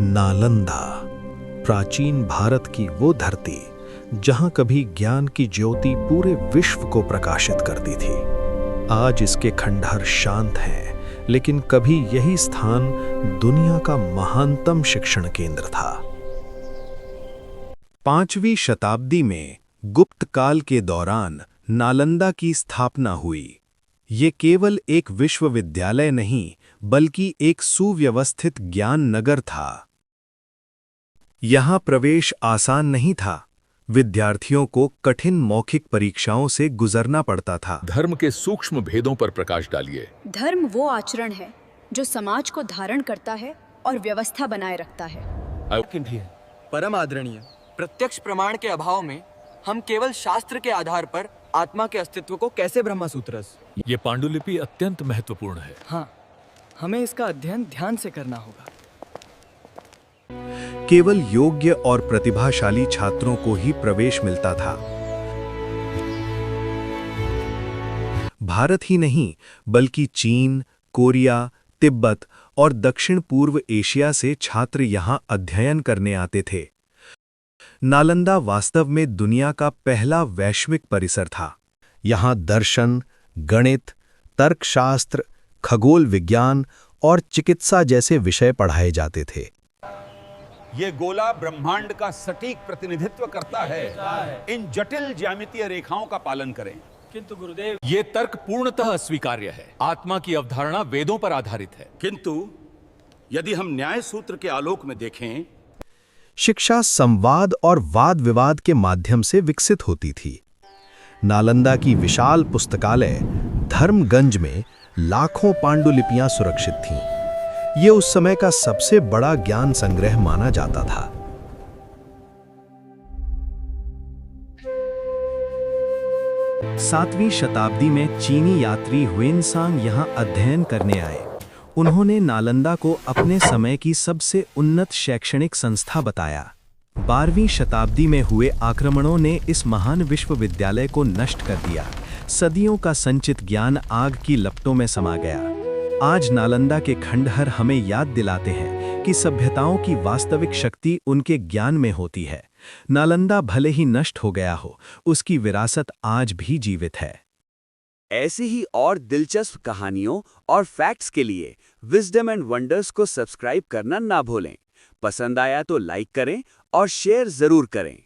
नालंदा, प्राचीन भारत की वो धरती जहां कभी ज्ञान की ज्योति पूरे विश्व को प्रकाशित करती थी। आज इसके खंडहर शांत हैं, लेकिन कभी यही स्थान दुनिया का महानतम शिक्षण केंद्र था। 5वीं शताब्दी में गुप्त काल के दौरान नालंदा की स्थापना हुई। ये केवल एक विश्वविद्यालय नहीं, बल्कि एक सुव्यवस्थित ज्ञान नगर था। यहाँ प्रवेश आसान नहीं था। विद्यार्थियों को कठिन मौखिक परीक्षाओं से गुजरना पड़ता था। धर्म के सूक्ष्म भेदों पर प्रकाश डालिए। धर्म वो आचरण है जो समाज को धारण करता है और व्यवस्था बनाए रखता है। परम आदरणीय, प्रत्यक्ष प्रमाण के अभाव में हम केवल शास्त्र के आधार पर आत्मा के अस्तित्व को कैसे ब्रह्मसूत्रस? ये पांडुलिपि अत्यंत महत्वपूर्ण है। हाँ, हमें इसका अध्ययन ध्यान से करना होगा। केवल योग्य और प्रतिभाशाली छात्रों को ही प्रवेश मिलता था। भारत ही नहीं, बल्कि चीन, कोरिया, तिब्बत और दक्षिण पूर्व एशिया से छात्र यहां अध्ययन करने आते थे। नालंदा वास्तव में दुनिया का पहला वैश्विक परिसर था। यहां दर्शन, गणित, तर्कशास्त्र, खगोल विज्ञान और चिकित्सा जैसे विषय पढ़ाए जाते थे। ये गोला ब्रह्मांड का सटीक प्रतिनिधित्व करता है। इन जटिल ज्यामितीय रेखाओं का पालन करें। किंतु गुरुदेव, ये तर्क पूर्णतः अस्वीकार्य है। आत्मा की अवधारणा वेदों पर आधारित है। किंतु यदि हम न्याय सूत्र के आलोक में देखें, शिक्षा संवाद और वाद विवाद के माध्यम से विकसित होती थी। नालंदा की विशाल पुस्तकालय धर्मगंज में लाखों पांडुलिपियां सुरक्षित थीं। ये उस समय का सबसे बड़ा ज्ञान संग्रह माना जाता था। सातवीं शताब्दी में चीनी यात्री ह्वेनसांग यहां अध्ययन करने आए। उन्होंने नालंदा को अपने समय की सबसे उन्नत शैक्षणिक संस्था बताया। 12वीं शताब्दी में हुए आक्रमणों ने इस महान विश्वविद्यालय को नष्ट कर दिया। सदियों का संचित ज्ञान आग की लपटों में समा गया। आज नालंदा के खंडहर हमें याद दिलाते हैं कि सभ्यताओं की वास्तविक शक्ति उनके ज्ञान में होती है। नालंदा भले ही नष्ट हो गया हो, उसकी विरासत आज भी जीवित है। ऐसी ही और दिलचस्प कहानियों और फैक्ट्स के लिए विजडम एंड वंडर्स को सब्सक्राइब करना ना भूलें। पसंद आया तो लाइक करें और शेयर जरूर करें।